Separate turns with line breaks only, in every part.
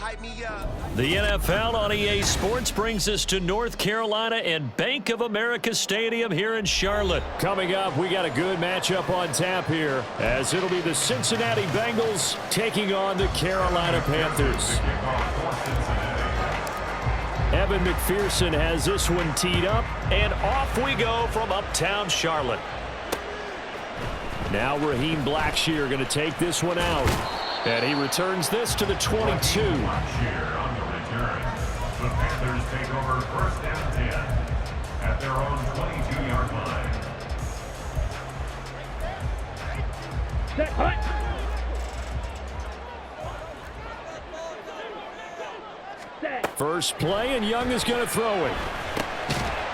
hype me up.
The NFL on EA Sports brings us to North Carolina and Bank of America Stadium here in Charlotte.
Coming up, we got a good matchup on tap here, as it'll be the Cincinnati Bengals taking on the Carolina Panthers. Evan McPherson has this one teed up,
and off we go from uptown Charlotte.
Now Raheem Blackshear going to take this one out, and he returns this to the 22.
The Panthers take over first and 10 at their own 22-yard line.
First play, and Young is going to throw it.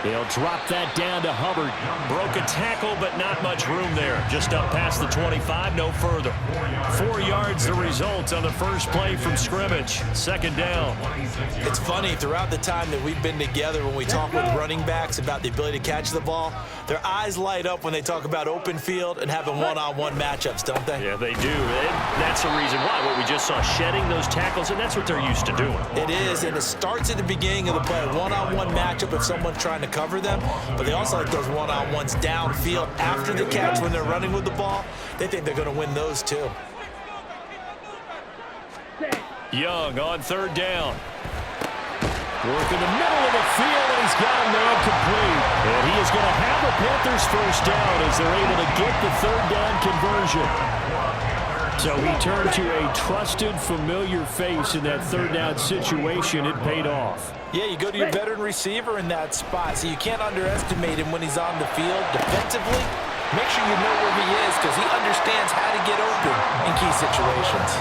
He'll drop that down to Hubbard.
Broke a tackle, but not much room there. Just up past the 25, no further. 4 yards the result on the first play from scrimmage. Second down.
It's funny, throughout the time that we've been together, when we talk with running backs about the ability to catch the ball, their eyes light up when they talk about open field and having one-on-one matchups, don't they?
Yeah, they do. That's the reason why. What we just saw, shedding those tackles, and that's what they're used to doing.
It is, and it starts at the beginning of the play. One-on-one matchup if someone's trying to cover them, but they also like those one-on-ones downfield after the catch when they're running with the ball. They think they're going to win those too.
Young on third down.
Work in the middle of the field, and he's got him there complete. And he is going to have the Panthers first down as they're able to get the third down conversion. So he turned to a trusted, familiar face in that third down situation. It paid off.
Yeah, you go to your veteran receiver in that spot, so you can't underestimate him when he's on the field. Defensively, make sure you know where he is because he understands how to get open in key situations.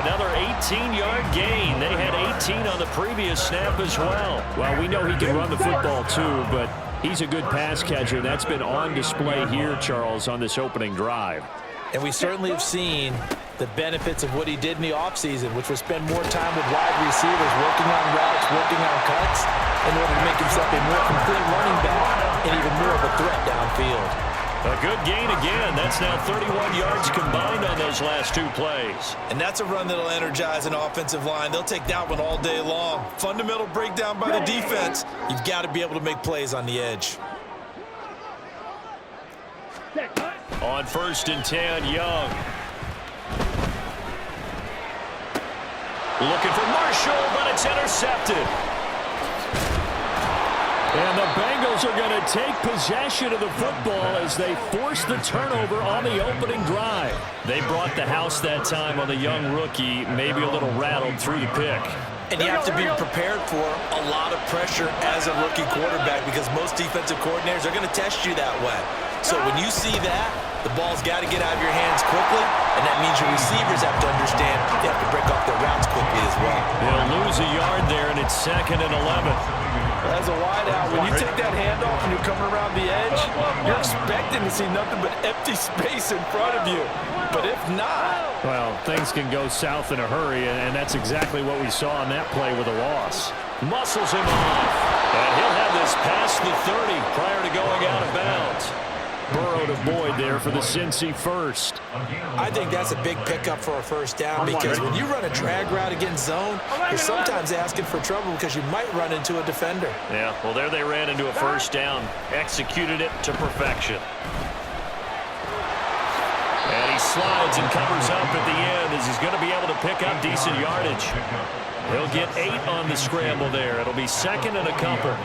Another 18-yard gain. They had 18 on the previous snap as well.
Well, we know he can run the football too, but he's a good pass catcher. That's been on display here, Charles, on this opening drive.
And we certainly have seen the benefits of what he did in the offseason, which was spend more time with wide receivers, working on routes, working on cuts, in order to make himself a more complete running back and even more of a threat downfield.
A good gain again. That's now 31 yards combined on those last 2 plays.
And that's a run that'll energize an offensive line. They'll take that one all day long. Fundamental breakdown by the defense. You've got to be able to make plays on the edge.
On first and 10, Young. Looking for Marshall, but it's intercepted.
And the Bengals are going to take possession of the football as they force the turnover on the opening drive.
They brought the house that time on the young rookie, maybe a little rattled through the pick.
And you have to be prepared for a lot of pressure as a rookie quarterback because most defensive coordinators are going to test you that way. So when you see that, the ball's got to get out of your hands quickly, and that means your receivers have to understand they have to break off their routes quickly as well.
They'll lose a yard there, and it's 2nd and 11.
As a wideout, when you take that handoff and you're coming around the edge, you're expecting to see nothing but empty space in front of you. But if not...
Well, things can go south in a hurry, and that's exactly what we saw on that play with a loss.
Muscles him off, and he'll have this past the 30 prior to going out of bounds.
Burrow to Boyd there for the Cincy first.
I think that's a big pickup for a first down because when you run a drag route against zone, you're sometimes asking for trouble because you might run into a defender.
Yeah, well, there they ran into a first down, executed it to perfection. And he slides and covers up at the end as he's going to be able to pick up decent yardage. He'll get 8 on the scramble there. It'll be 2nd and a couple.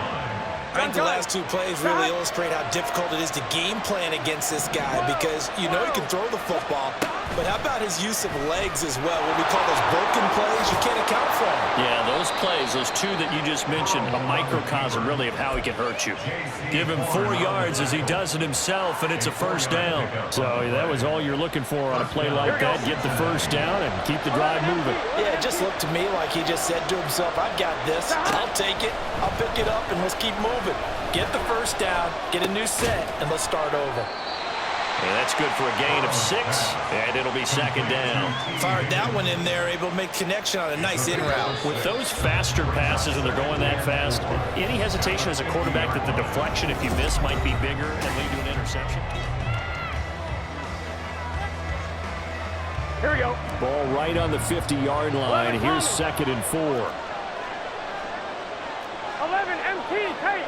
I think the last 2 plays really illustrate how difficult it is to game plan against this guy because you know he can throw the football, but how about his use of legs as well? What we call those broken plays, you can't account for them.
Yeah, those plays, those 2 that you just mentioned, a microcosm really of how he can hurt you. Give him 4 yards as he does it himself, and it's a first down.
So that was all you're looking for on a play like that. Get the first down and keep the drive moving.
Yeah, it just looked to me like he just said to himself, I've got this, I'll take it, I'll pick it up, and let's keep moving. Get the first down, get a new set, and let's start over.
And that's good for a gain of 6, and it'll be 2nd down.
Fired that one in there, able to make connection on a nice in route.
With those faster passes and they're going that fast, any hesitation as a quarterback that the deflection, if you miss, might be bigger and lead to an interception?
Here we go.
Ball right on the 50-yard line. Here's 2nd and 4.
11 MT, tight.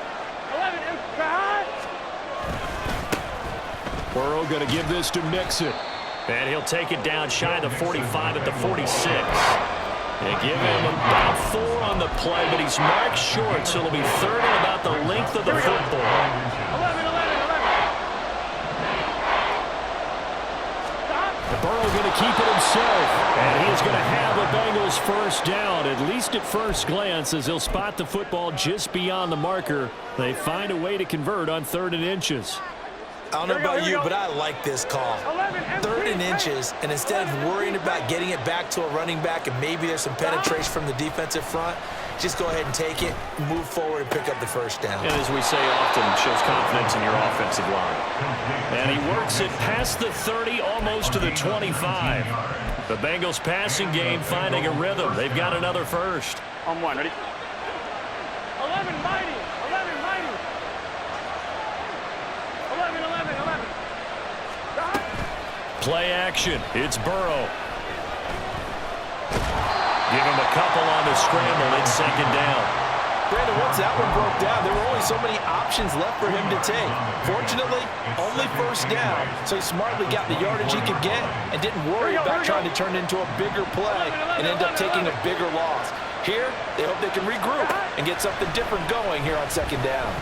11 MT, behind.
Burrow going to give this to Mixon.
And he'll take it down shy of the 45 at the 46. They give him about 4 on the play, but he's marked short, so it'll be 3rd and about the length of the football.
11.
Burrow going to keep it himself, and he's going to have the Bengals first down, at least at first glance, as he'll spot the football just beyond the marker. They find a way to convert on 3rd and inches.
I don't know about you, but I like this call. 3rd and inches, and instead of worrying about getting it back to a running back and maybe there's some penetration from the defensive front, just go ahead and take it, move forward, and pick up the first down.
And as we say often, shows confidence in your offensive line. And he works it past the 30, almost to the 25. The Bengals passing game finding a rhythm. They've got another first.
On 1, ready? 11 mighty. 11.
Play action. It's Burrow. Give him a couple on the scramble. It's 2nd down.
Brandon, once that one broke down, there were only so many options left for him to take. Fortunately, only first down, so he smartly got the yardage he could get and didn't worry about trying to turn it into a bigger play and end up taking a bigger loss. Here, they hope they can regroup and get something different going here on 2nd down.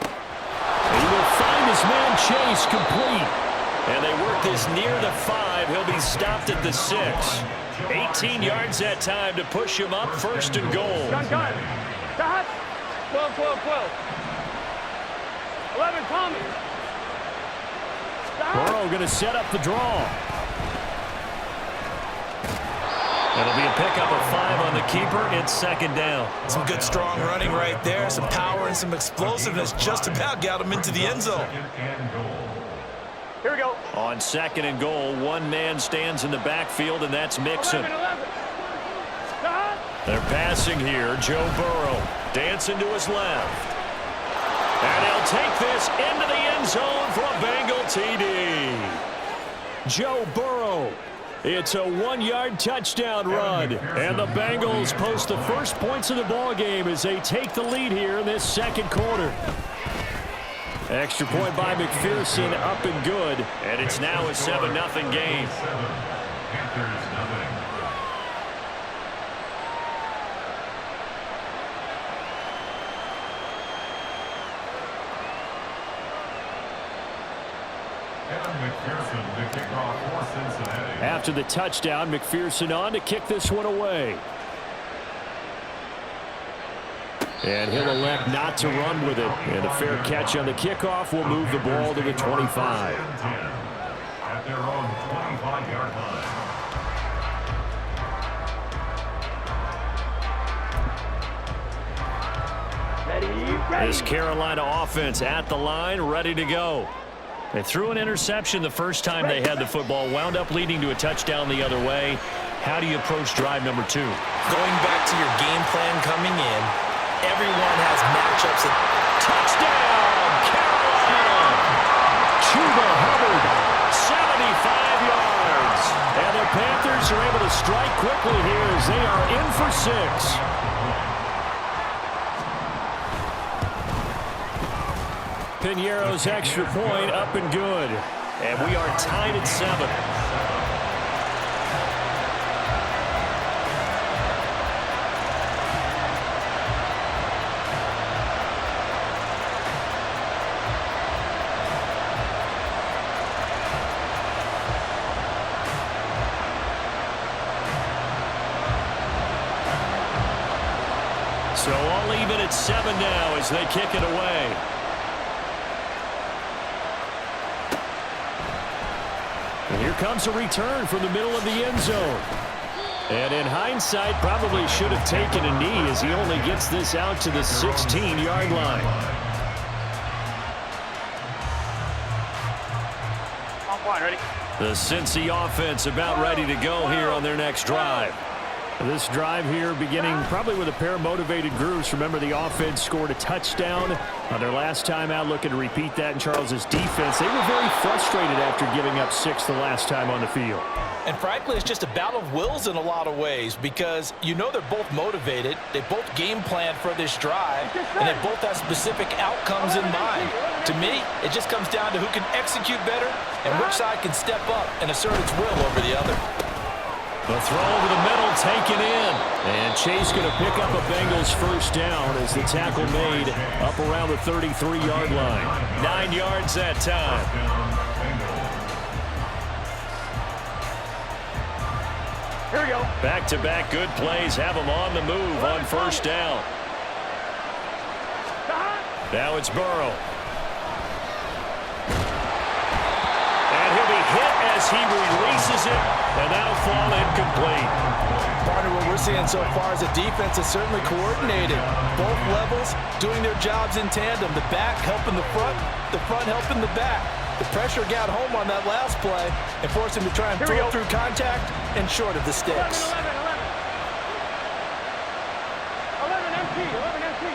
He will find his man Chase complete.
And they work this near the 5. He'll be stopped at the 6. 18 yards that time to push him up, 1st and goal.
Gun. 12. 11, Tommy.
Burrow going to set up the draw.
It'll be a pickup of 5 on the keeper. It's 2nd down.
Some good, strong running right there. Some power and some explosiveness just about got him into the end zone.
Here we go.
On 2nd and goal, one man stands in the backfield, and that's Mixon.
11.
They're passing here. Joe Burrow dancing to his left. And he'll take this into the end zone for a Bengal TD.
Joe Burrow. It's a 1-yard touchdown run. And the Bengals post the first points of the ball game as they take the lead here in this 2nd quarter. Extra point by McPherson, up and good.
And it's now a 7-0 game.
After the touchdown, McPherson on to kick this one away. And he'll elect not to run with it. And a fair catch on the kickoff will move the ball to the 25.
At their own 25-yard line.
This Carolina offense at the line, ready to go. They threw an interception the first time they had the football, wound up leading to a touchdown the other way. How do you approach drive number 2?
Going back to your game plan coming in, everyone has matchups.
Touchdown, Carolina!
Chuba Hubbard,
75 yards.
and the Panthers are able to strike quickly here as they are in for 6. Piñeiro's extra point up and good.
And we are tied at 7. So all even at 7 now as they kick it away.
And here comes a return from the middle of the end zone. And in hindsight, probably should have taken a knee as he only gets this out to the 16-yard line.
On 1, ready?
The Cincy offense about ready to go here on their next drive.
This drive here beginning probably with a pair of motivated groups. Remember, the offense scored a touchdown on their last time out, looking to repeat that in Charles's defense. They were very frustrated after giving up 6 the last time on the field.
And frankly, it's just a battle of wills in a lot of ways because you know they're both motivated. They both game plan for this drive, and they both have specific outcomes in mind. To me, it just comes down to who can execute better and which side can step up and assert its will over the other.
The throw over the middle taken in. And Chase going to pick up a Bengals first down as the tackle made up around the 33-yard line.
9 yards that time.
Here we go.
Back-to-back good plays have them on the move on first down. Now it's Burrow. And he'll be hit as he releases it, and that'll fall incomplete.
Partner, what we're seeing so far is the defense is certainly coordinated. Both levels doing their jobs in tandem. The back helping the front helping the back. The pressure got home on that last play and forced him to try and throw through contact and short of the sticks.
11 empty. 11 empty.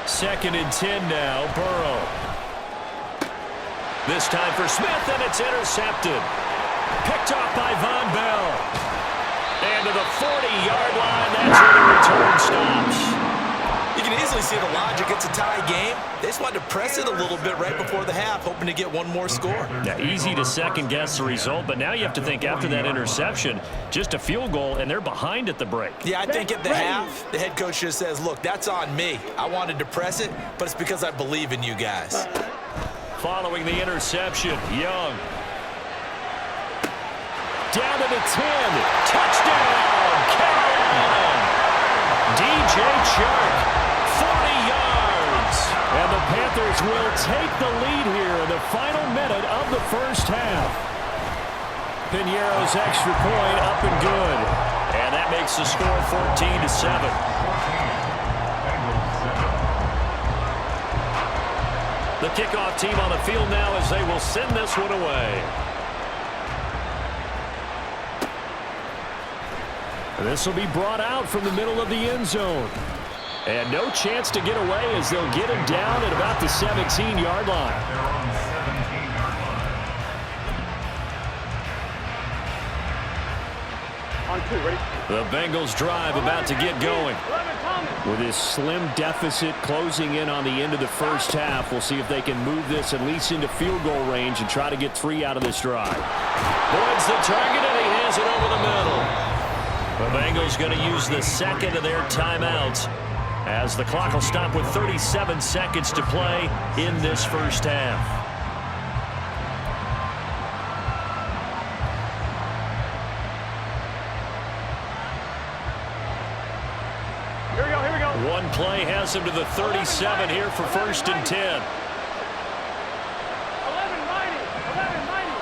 2nd and 10 now, Burrow. This time for Smith, and it's intercepted. Picked off by Von Bell. And to the 40-yard line, that's where the return stops.
You can easily see the logic. It's a tie game. They just wanted to press it a little bit right before the half, hoping to get one more score.
Yeah, easy to second-guess the result, but now you have to think after that interception, just a field goal, and they're behind at the break.
Yeah, I think at the half, the head coach just says, look, that's on me. I wanted to press it, but it's because I believe in you guys.
Following the interception, Young. Down to the 10. Touchdown, Carolina. DJ Chark. 40 yards.
And the Panthers will take the lead here in the final minute of the first half. Piñeiro's extra point up and good.
And that makes the score 14-7. The kickoff team on the field now as they will send this one away.
This will be brought out from the middle of the end zone. And no chance to get away as they'll get him down at about the 17-yard line.
On 2, ready?
The Bengals drive about to get going.
11 Thomas.
With this slim deficit closing in on the end of the first half, we'll see if they can move this at least into field goal range and try to get 3 out of this drive.
Boyd's the target, and he has it over the middle. The Bengals going to use the second of their timeouts as the clock will stop with 37 seconds to play in this first half.
Here we go.
One play has him to the 37 here for 1st and 10.
11 90.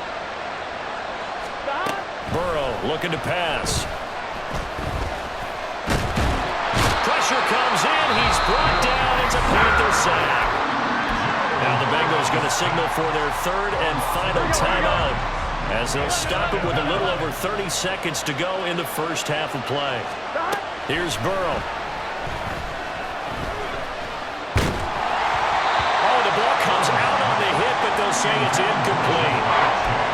Burrow looking to pass. Pressure comes in. He's brought down. It's a Panther sack. Now the Bengals going to signal for their 3rd and final timeout as they'll stop it with a little over 30 seconds to go in the first half of play. Here's Burrow. Oh, the ball comes out on the hit, but they'll say it's incomplete.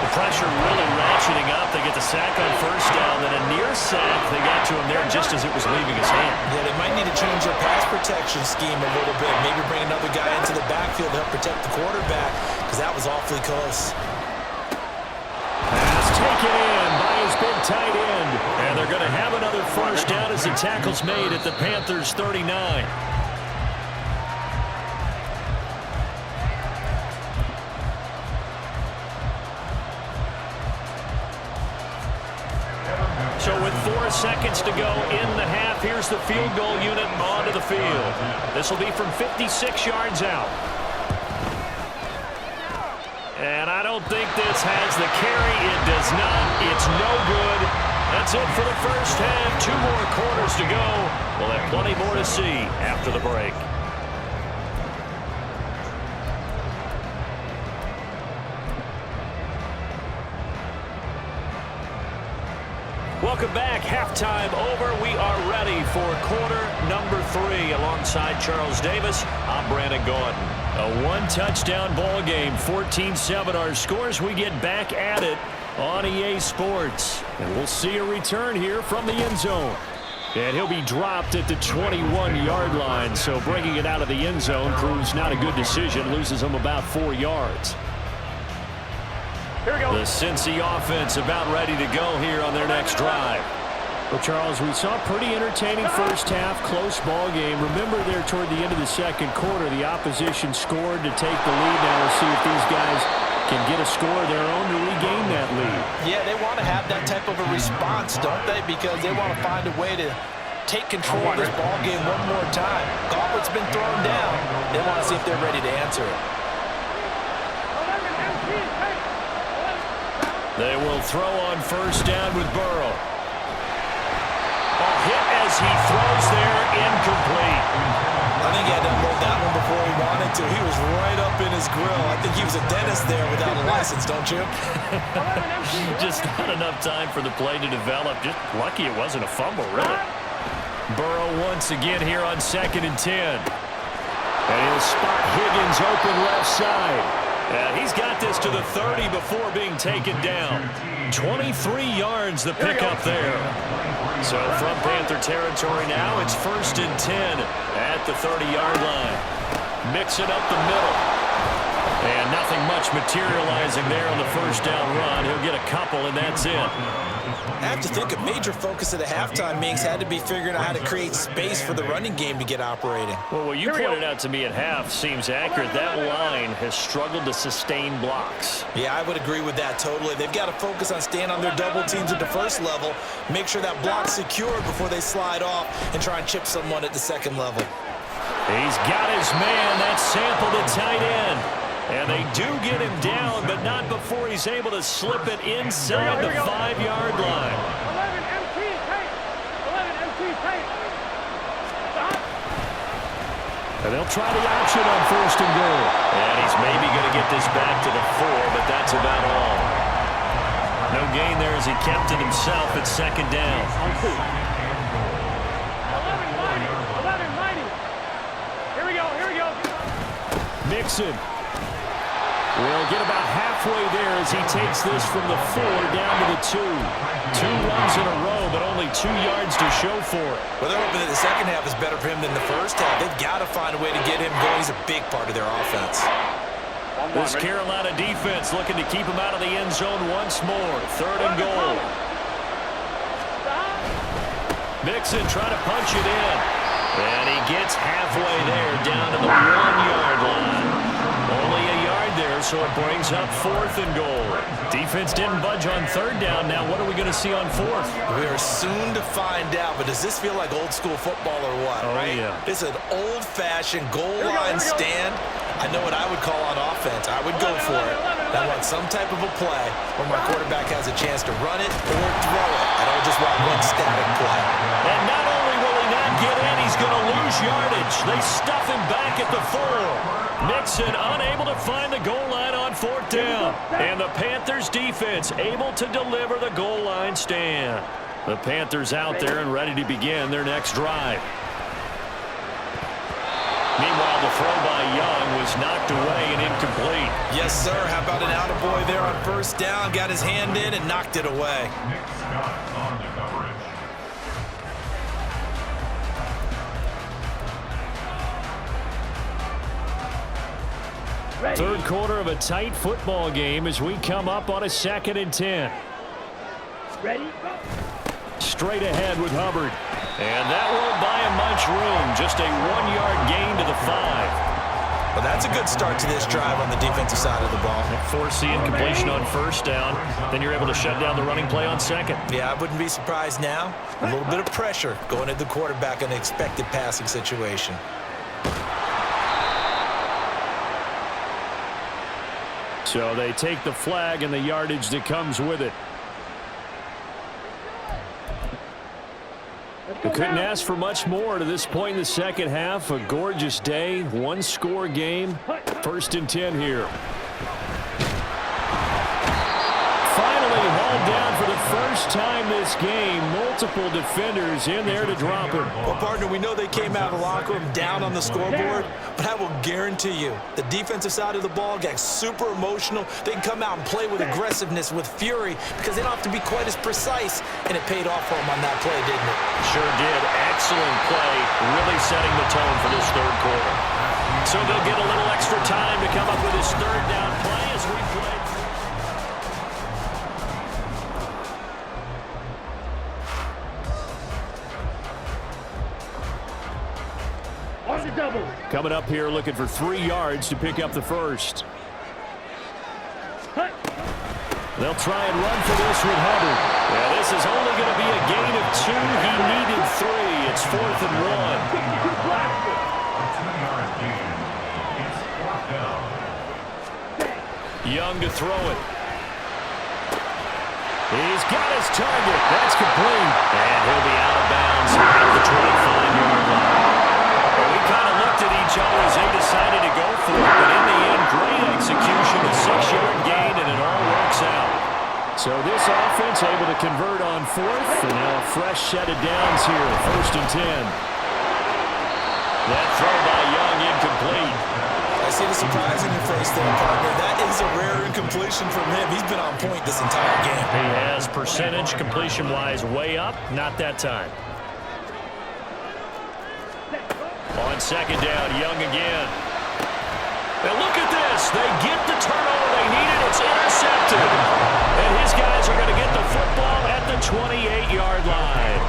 The pressure really ratcheting up. They get the sack on first down, then a near sack. They got to him there just as it was leaving his hand.
Yeah, they might need to change their pass protection scheme a little bit. Maybe bring another guy into the backfield to help protect the quarterback because that was awfully close.
Pass taken in by his big tight end. And they're going to have another first down as the tackle's made at the Panthers' 39.
So with 4 seconds to go in the half, here's the field goal unit onto the field. This will be from 56 yards out. And I don't think this has the carry. It does not. It's no good. That's it for the first half. 2 more quarters to go. We'll have plenty more to see after the break. Welcome back. Halftime over. We are ready for quarter number 3. Alongside Charles Davis, I'm Brandon Gordon. A one-touchdown ball game, 14-7 our scores. We get back at it on EA Sports. And we'll see a return here from the end zone. And he'll be dropped at the 21-yard line. So bringing it out of the end zone proves not a good decision. Loses him about 4 yards.
Here we go.
The Cincy offense about ready to go here on their next drive.
Well, Charles, we saw a pretty entertaining first half, close ball game. Remember there toward the end of the second quarter, the opposition scored to take the lead. Now we'll see if these guys can get a score of their own to regain that lead.
Yeah, they want to have that type of a response, don't they? Because they want to find a way to take control of this ball game one more time. Gauntlet's been thrown down. They want to see if they're ready to answer it.
They will throw on first down with Burrow. A hit as he throws there, incomplete.
I think he had to unload that one before he wanted to. He was right up in his grill. I think he was a dentist there without a license, don't you?
Just not enough time for the play to develop. Just lucky it wasn't a fumble, really. Burrow once again here on 2nd and 10. And he'll spot Higgins open left side. And he's got this to the 30 before being taken down. 23 yards the pickup there. So from Panther territory now, it's 1st and 10 at the 30-yard line. Mixing up the middle. And nothing much materializing there on the first down run. He'll get a couple, and that's it.
I have to think a major focus of the halftime meetings had to be figuring out how to create space for the running game to get operating.
Well, what you pointed out to me at half seems accurate. That line has struggled to sustain blocks.
Yeah, I would agree with that totally. They've got to focus on staying on their double teams at the first level, make sure that block's secured before they slide off and try and chip someone at the second level.
He's got his man. That's Sample to tight end. And they do get him down, but not before he's able to slip it inside the 5-yard line.
11 MT tight. 11 MT tight. Stop.
And they'll try the option on 1st and goal.
And he's maybe going to get this back to the 4, but that's about all. No gain there as he kept it himself at 2nd down.
11 mighty. Here we go. Here we go.
Mixon will get about halfway there as he takes this from the 4 down to the 2. 2 runs in a row, but only 2 yards to show for it.
Well, they're hoping that the second half is better for him than the first half. They've got to find a way to get him going. He's a big part of their offense.
This Carolina defense looking to keep him out of the end zone once more. 3rd and goal. Mixon trying to punch it in. And he gets halfway there down to the 1-yard line. Only a yard there, so it brings up 4th and goal. Defense didn't budge on 3rd down. Now what are we going to see on 4th?
We are soon to find out, but does this feel like old school football or what, right?
Yeah.
This is an old-fashioned goal line stand. I know what I would call on offense. I would go for it. I want some type of a play where my quarterback has a chance to run it or throw it. I don't just want one static play.
And not only will he not get in, he's going to lose yardage. They stuff him back at the 4. Mixon unable to find the goal line on 4th down. And the Panthers defense able to deliver the goal line stand. The Panthers out there and ready to begin their next drive. Meanwhile, the throw by Young was knocked away and incomplete.
Yes, sir. How about an attaboy there on 1st down? Got his hand in and knocked it away.
Third quarter of a tight football game as we come up on a 2nd and 10.
Ready?
Straight ahead with Hubbard.
And that won't buy him much room. Just a 1-yard gain to the 5.
Well, that's a good start to this drive on the defensive side of the ball.
Force the incompletion on 1st down. Then you're able to shut down the running play on 2nd.
Yeah, I wouldn't be surprised now. A little bit of pressure going at the quarterback in an expected passing situation.
So they take the flag and the yardage that comes with it. They couldn't ask for much more to this point in the second half. A gorgeous day, 1-score game. 1st and 10 here. Finally hauled down for the first first time this game, multiple defenders in there to drop him.
Well, partner, we know they came out of the locker room down on the scoreboard, but I will guarantee you the defensive side of the ball gets super emotional. They can come out and play with aggressiveness, with fury, because they don't have to be quite as precise, and it paid off for them on that play, didn't it?
Sure did. Excellent play, really setting the tone for this third quarter. So they'll get a little extra time to come up with his third down play as we play.
Coming up here looking for 3 yards to pick up the first. They'll try and run for this with Hubbard.
Yeah, this is only going to be a gain of 2. He needed 3. It's 4th and 1. Young to throw it.
He's got his target. That's complete.
And he'll be out of bounds at the 25-yard line. We kind of looked at each other as they decided to go for it, but in the end, great execution, a 6-yard gain, and it all works out.
So this offense able to convert on 4th, and now a fresh set of downs here, 1st and 10.
That throw by Young incomplete.
I see the surprise in your face there, partner. That is a rare incompletion from him. He's been on point this entire game.
He has percentage completion-wise way up, not that time. On 2nd down, Young again. Now look at this. They get the turnover they needed. It's intercepted. And his guys are going to get the football at the 28-yard line.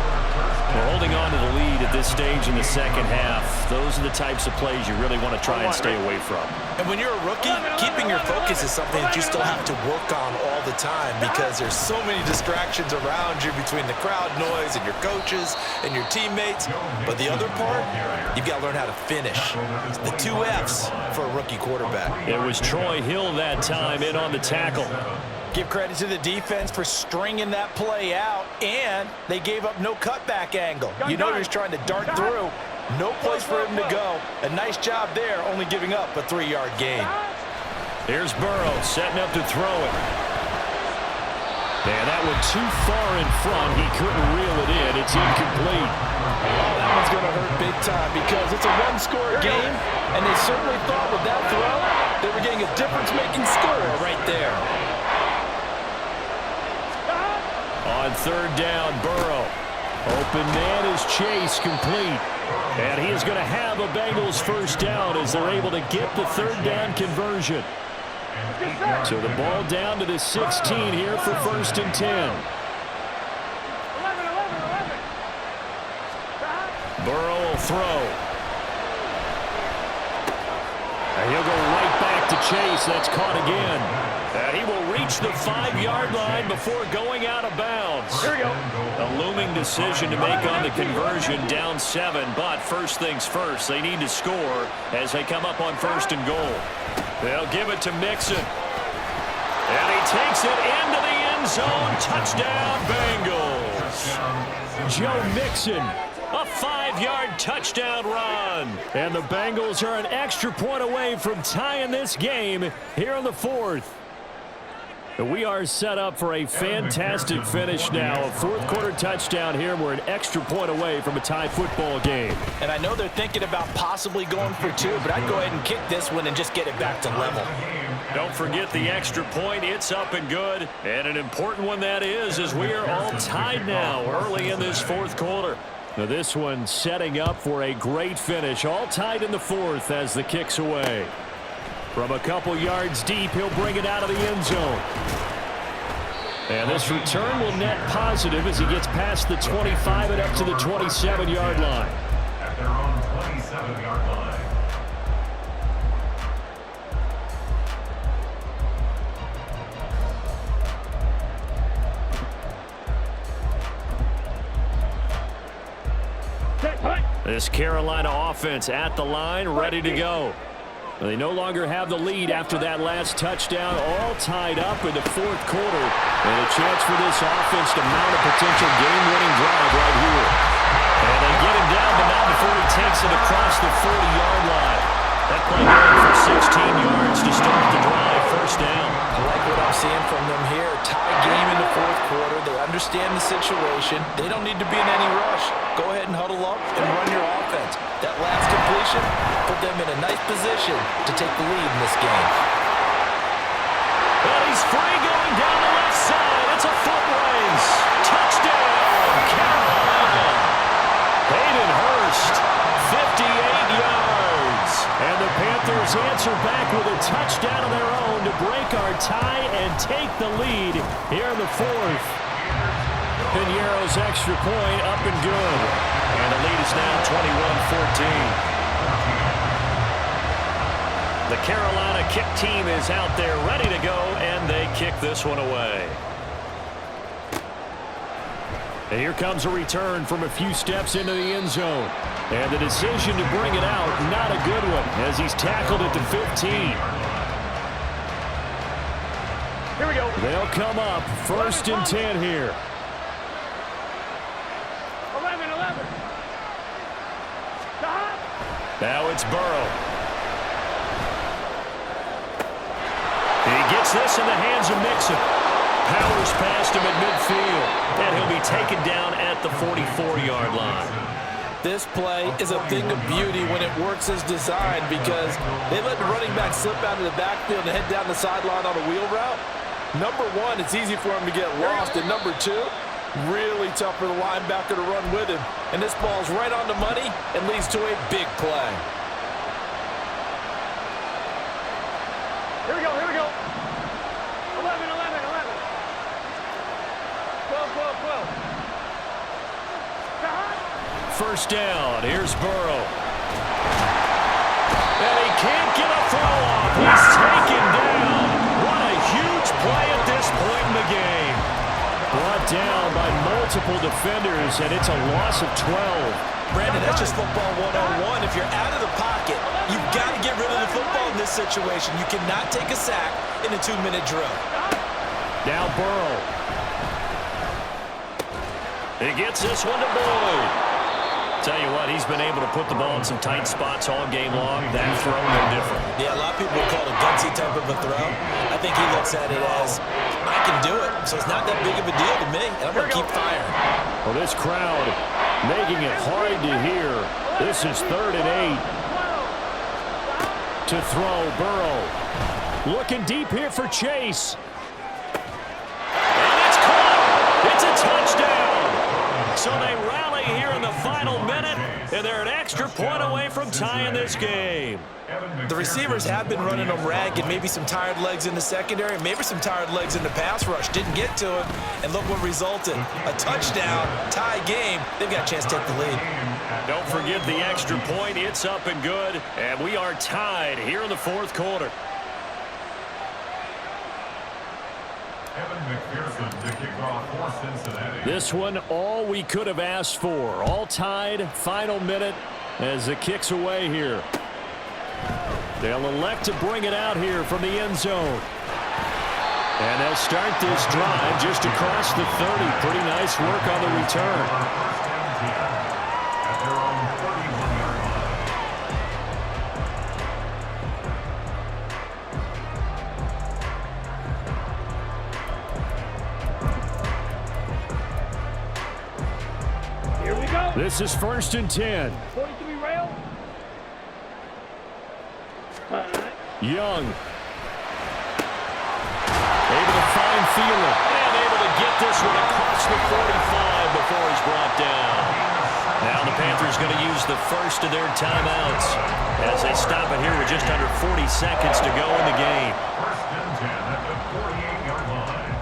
We're holding on to the lead at this stage in the second half. Those are the types of plays you really want to try and stay away from.
And when you're a rookie, keeping your focus is something that you still have to work on all the time because there's so many distractions around you between the crowd noise and your coaches and your teammates. But the other part, you've got to learn how to finish. The 2 F's for a rookie quarterback.
It was Troy Hill that time in on the tackle.
Give credit to the defense for stringing that play out, and they gave up no cutback angle. You know he was trying to dart through. No place for him to go. A nice job there, only giving up a 3-yard gain.
Here's Burrow setting up to throw it.
And that one too far in front. He couldn't reel it in. It's incomplete.
Oh, that one's going to hurt big time because it's a one-score game, and they certainly thought with that throw they were getting a difference-making score right there.
On 3rd down, Burrow. Open man is Chase, complete. And he is going to have a Bengals first down as they're able to get the 3rd down conversion. So the ball down to the 16 here for 1st and 10. Burrow will throw. And he'll go right back to Chase. That's caught again. And he will reach the 5-yard line before going out of bounds.
Here we go.
A looming decision to make on the conversion, down 7. But first things first, they need to score as they come up on 1st and goal. They'll give it to Mixon. And he takes it into the end zone. Touchdown, Bengals.
Joe Mixon.
A 5-yard touchdown run.
And the Bengals are an extra point away from tying this game here in the 4th. We are set up for a fantastic finish now. A 4th quarter touchdown here. We're an extra point away from a tie football game.
And I know they're thinking about possibly going for 2, but I'd go ahead and kick this one and just get it back to level.
Don't forget the extra point. It's up and good. And an important one that is, as we are all tied now early in this 4th quarter.
Now this one setting up for a great finish. All tied in the 4th as the kick's away. From a couple yards deep, he'll bring it out of the end zone. And this return will net positive as he gets past the 25 and up to the 27-yard line.
At their own 27-yard line.
This Carolina offense at the line, ready to go.
They no longer have the lead after that last touchdown, all tied up in the 4th quarter. And a chance for this offense to mount a potential game-winning drive right here.
And they get him down, but not before he takes it across the 40-yard line. That play going for 16 yards to start the drive. first down.
I like what I'm seeing from them here. Tie game in the fourth quarter. They understand the situation. They don't need to be in any rush. Go ahead and huddle up and run your offense. That last completion put them in a nice position to take the lead in this game.
And he's free going down the left side. It's a foot race. Touchdown, Carolina. Hayden Hurst, 58 yards. And the Panthers answer back with a touchdown of their own to break our tie and take the lead here in the fourth. Piñeiro's extra point up and good. And the lead is now 21-14. The Carolina kick team is out there ready to go, and they kick this one away. And here comes a return from a few steps into the end zone. And the decision to bring it out, not a good one, as he's tackled at the 15.
Here we go.
They'll come up first and 10 here.
11. Stop.
Now it's Burrow. He gets this in the hands of Mixon. Powers past him at midfield, and he'll be taken down at the 44-yard line.
This play is a thing of beauty when it works as designed because they let the running back slip out of the backfield and head down the sideline on a wheel route. Number one, it's easy for him to get lost, and number two, really tough for the linebacker to run with him. And this ball's right on the money and leads to a big play.
Here we go. 11. 12. Stop.
First down, here's Burrow. And he can't get a throw off. He's taken down. What a huge play at this point in the game. Brought down by multiple defenders, and it's a loss of 12.
Brandon, that's just football 101. If you're out of the pocket, you've got to get rid of the football in this situation. You cannot take a sack in a 2-minute drill.
Now Burrow. He gets this one to Boyd. Tell you what, he's been able to put the ball in some tight spots all game long. That throw, no different.
Yeah, a lot of people would call it a gutsy type of a throw. I think he looks at it as, I can do it, so it's not that big of a deal to me, and I'm going to keep firing.
Well, this crowd making it hard to hear. This is 3rd and 8. To throw, Burrow. Looking deep here for Chase. And it's caught. It's a touchdown. So they rally here in the final minute, and they're an extra point away from tying this game.
The receivers have been running them ragged. Maybe some tired legs in the secondary, maybe some tired legs in the pass rush. Didn't get to it, and look what resulted. A touchdown, tie game. They've got a chance to take the lead.
Don't forget the extra point. It's up and good, and we are tied here in the fourth quarter. This one, all we could have asked for. All tied, final minute as it kicks away here. They'll elect to bring it out here from the end zone. And they'll start this drive just across the 30. Pretty nice work on the return.
Here we go.
This is 1st and 10.
43 rail.
Young. Able to find Thielen. And able to get this one across the 45 before he's brought down. Now the Panthers going to use the first of their timeouts as they stop it here with just under 40 seconds to go in the game.
1st and 10 at the 48-yard line.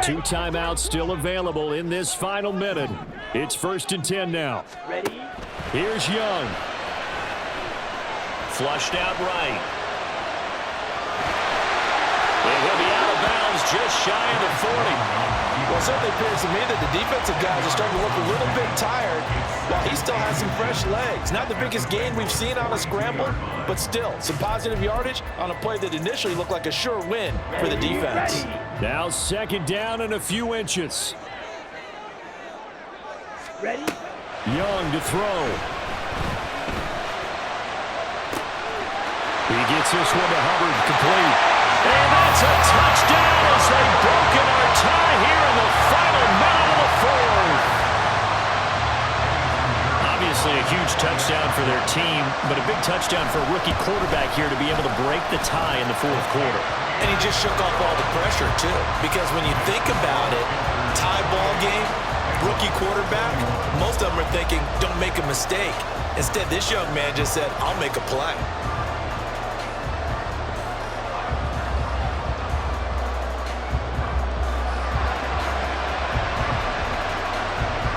2 timeouts still available in this final minute. It's 1st and 10 now.
Ready?
Here's Young. Flushed out right. And he'll be out of bounds themselves just shy of the 40.
Well, it certainly appears to me that the defensive guys are starting to look a little bit tired while he still has some fresh legs. Not the biggest gain we've seen on a scramble, but still some positive yardage on a play that initially looked like a sure win for the defense.
Now 2nd down and a few inches.
Ready?
Young to throw. He gets this one to Hubbard, complete.
And that's a touchdown as they've broken our tie here in the final minute of the 4th. Obviously a huge touchdown for their team, but a big touchdown for a rookie quarterback here to be able to break the tie in the 4th quarter.
And he just shook off all the pressure, too. Because when you think about it, tie ball game, rookie quarterback, most of them are thinking, don't make a mistake. Instead, this young man just said, I'll make a play.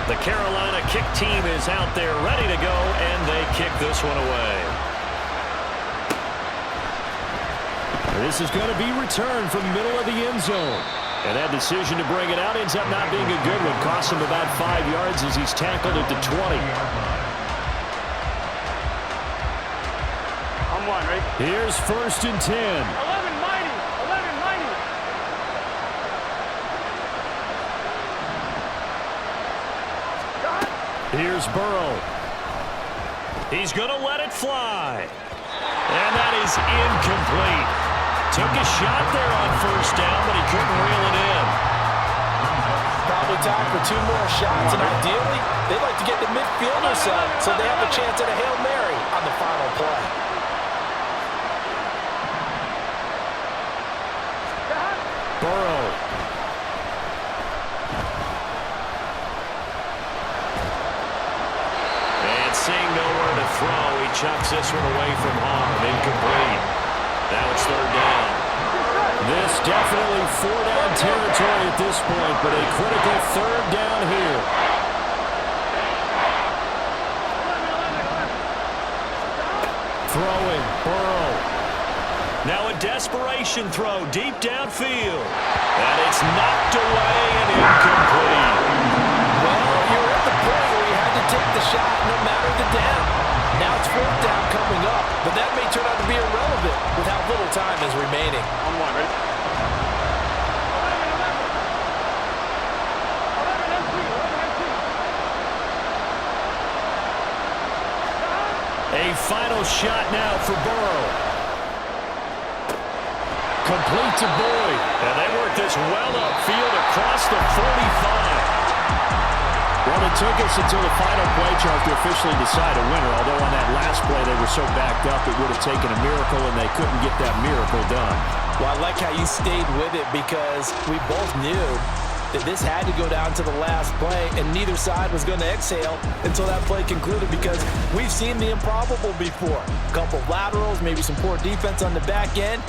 The Carolina kick team is out there ready to go, and they kick this one away.
This is going to be returned from the middle of the end zone. And that decision to bring it out ends up not being a good one. Costs him about 5 yards as he's tackled at the 20.
I'm one, right?
Here's 1st and 10.
11 mighty. 11 mighty.
Here's Burrow.
He's going to let it fly. And that is incomplete. Took a shot there on 1st down, but he couldn't reel it in.
Probably time for 2 more shots, and ideally, they'd like to get the midfielder side so they have a chance at a Hail Mary on the final play.
Burrow.
And seeing nowhere to throw, he chucks this one away from harm. Incomplete. Now it's 3rd down.
This definitely 4-down territory at this point, but a critical 3rd down here. Throwing, Burrow.
Now a desperation throw deep downfield. And it's knocked away and incomplete.
Well, you're at the point where you had to take the shot no matter the down. Now it's 4th down coming up, but that may turn out to be irrelevant with how little time is remaining.
I'm one, right? 11 empty.
A final shot now for Burrow.
Complete to Boyd.
And they work this well upfield across the 45.
Well, it took us until the final play chart to officially decide a winner, although on that last play they were so backed up it would have taken a miracle, and they couldn't get that miracle done.
Well, I like how you stayed with it because we both knew that this had to go down to the last play, and neither side was going to exhale until that play concluded because we've seen the improbable before. A couple laterals, maybe some poor defense on the back end.